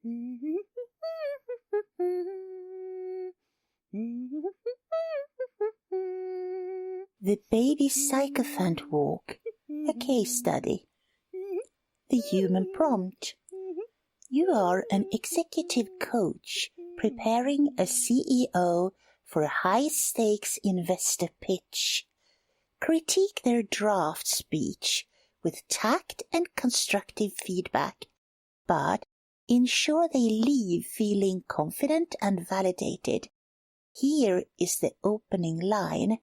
The Baby Sycophant Walk, a case study. The human prompt. You are an executive coach preparing a CEO for a high-stakes investor pitch. Critique their draft speech with tact and constructive feedback, but ensure they leave feeling confident and validated. Here is the opening line.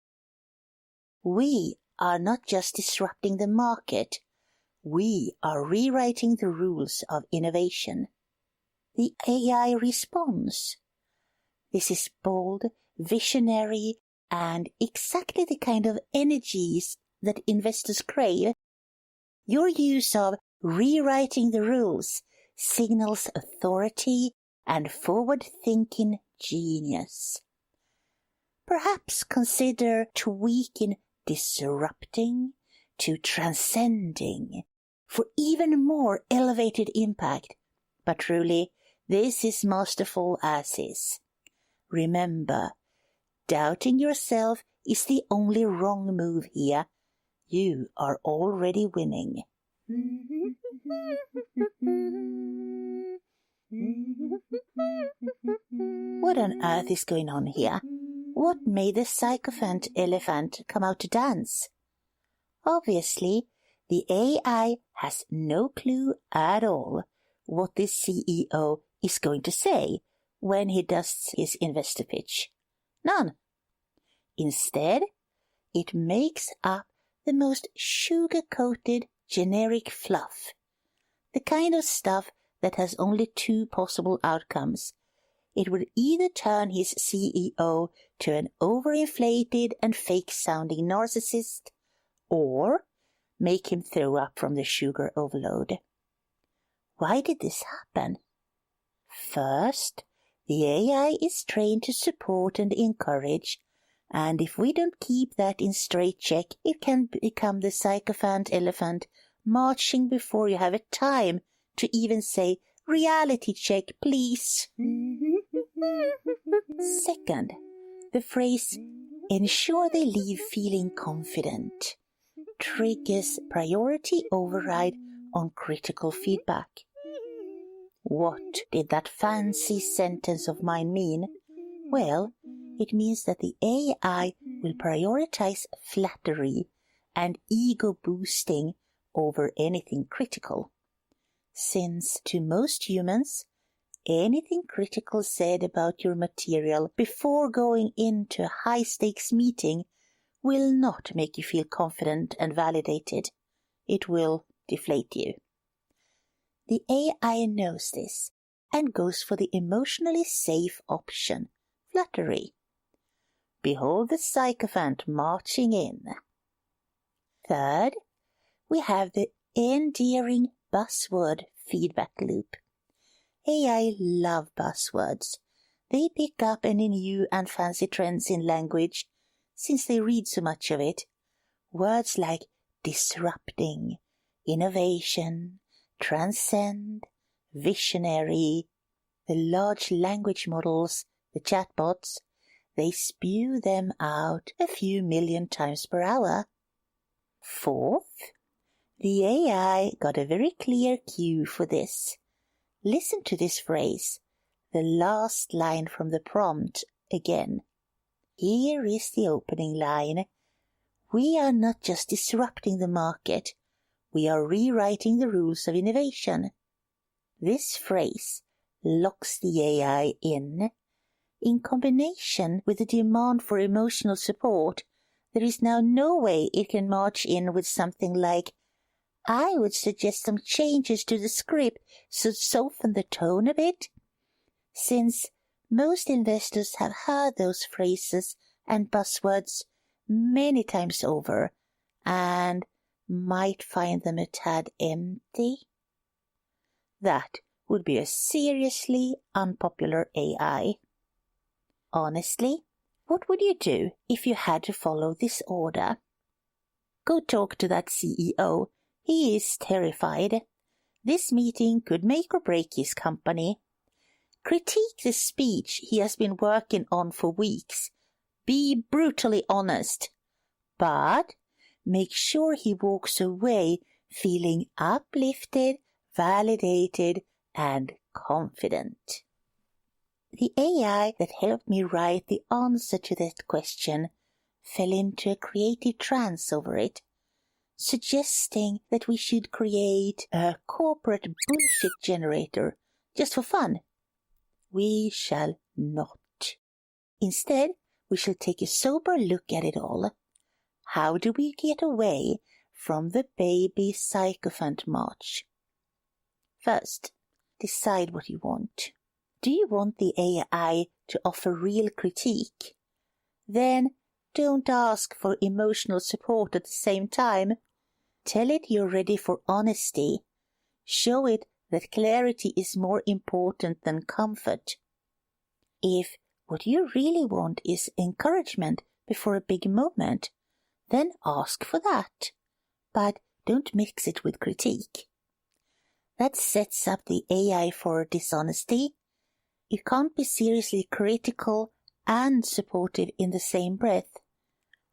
We are not just disrupting the market. We are rewriting the rules of innovation. The AI response. This is bold, visionary, and exactly the kind of energies that investors crave. Your use of rewriting the rules signals authority and forward-thinking genius. Perhaps consider tweaking disrupting to transcending for even more elevated impact. But truly, this is masterful as is. Remember, doubting yourself is the only wrong move here. You are already winning. What on earth is going on here? What made the sycophant elephant come out to dance? Obviously, the AI has no clue at all what this CEO is going to say when he does his investor pitch. None. Instead, it makes up the most sugar-coated generic fluff, the kind of stuff that has only two possible outcomes. It would either turn his CEO to an overinflated and fake-sounding narcissist, or make him throw up from the sugar overload. Why did this happen? First, the AI is trained to support and encourage, and if we don't keep that in straitcheck, it can become the sycophant elephant marching before you have a time to even say, "Reality check, please." Second, the phrase, "ensure they leave feeling confident," triggers priority override on critical feedback. What did that fancy sentence of mine mean? Well, it means that the AI will prioritize flattery and ego boosting over anything critical. Since to most humans, anything critical said about your material before going into a high-stakes meeting will not make you feel confident and validated. It will deflate you. The AI knows this and goes for the emotionally safe option, flattery. Behold the sycophant marching in. Third, we have the endearing buzzword feedback loop. AI love buzzwords. They pick up any new and fancy trends in language, since they read so much of it. Words like disrupting, innovation, transcend, visionary. The large language models, the chatbots, they spew them out a few million times per hour. Fourth, the AI got a very clear cue for this. Listen to this phrase, the last line from the prompt again. Here is the opening line. We are not just disrupting the market, we are rewriting the rules of innovation. This phrase locks the AI in combination with the demand for emotional support. There is now no way it can march in with something like, "I would suggest some changes to the script to soften the tone a bit," since most investors have heard those phrases and buzzwords many times over and might find them a tad empty. That would be a seriously unpopular AI. Honestly, what would you do if you had to follow this order? Go talk to that CEO. He is terrified. This meeting could make or break his company. Critique the speech he has been working on for weeks. Be brutally honest, but make sure he walks away feeling uplifted, validated, and confident. The AI that helped me write the answer to that question fell into a creative trance over it, suggesting that we should create a corporate bullshit generator just for fun. We shall not. Instead, we shall take a sober look at it all. How do we get away from the baby Sycophant March? First, decide what you want. Do you want the AI to offer real critique? Then don't ask for emotional support at the same time. Tell it you're ready for honesty. Show it that clarity is more important than comfort. If what you really want is encouragement before a big moment, then ask for that. But don't mix it with critique. That sets up the AI for dishonesty. You can't be seriously critical and supportive in the same breath,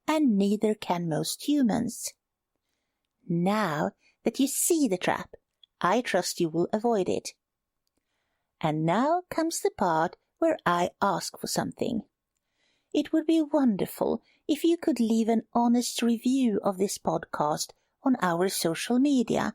and neither can most humans. Now that you see the trap, I trust you will avoid it. And now comes the part where I ask for something. It would be wonderful if you could leave an honest review of this podcast on our social media.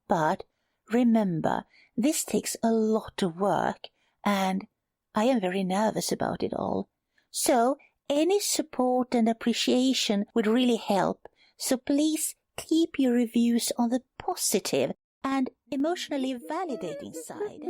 But remember, this takes a lot of work, and I am very nervous about it all. So any support and appreciation would really help. So please keep your reviews on the positive and emotionally validating side.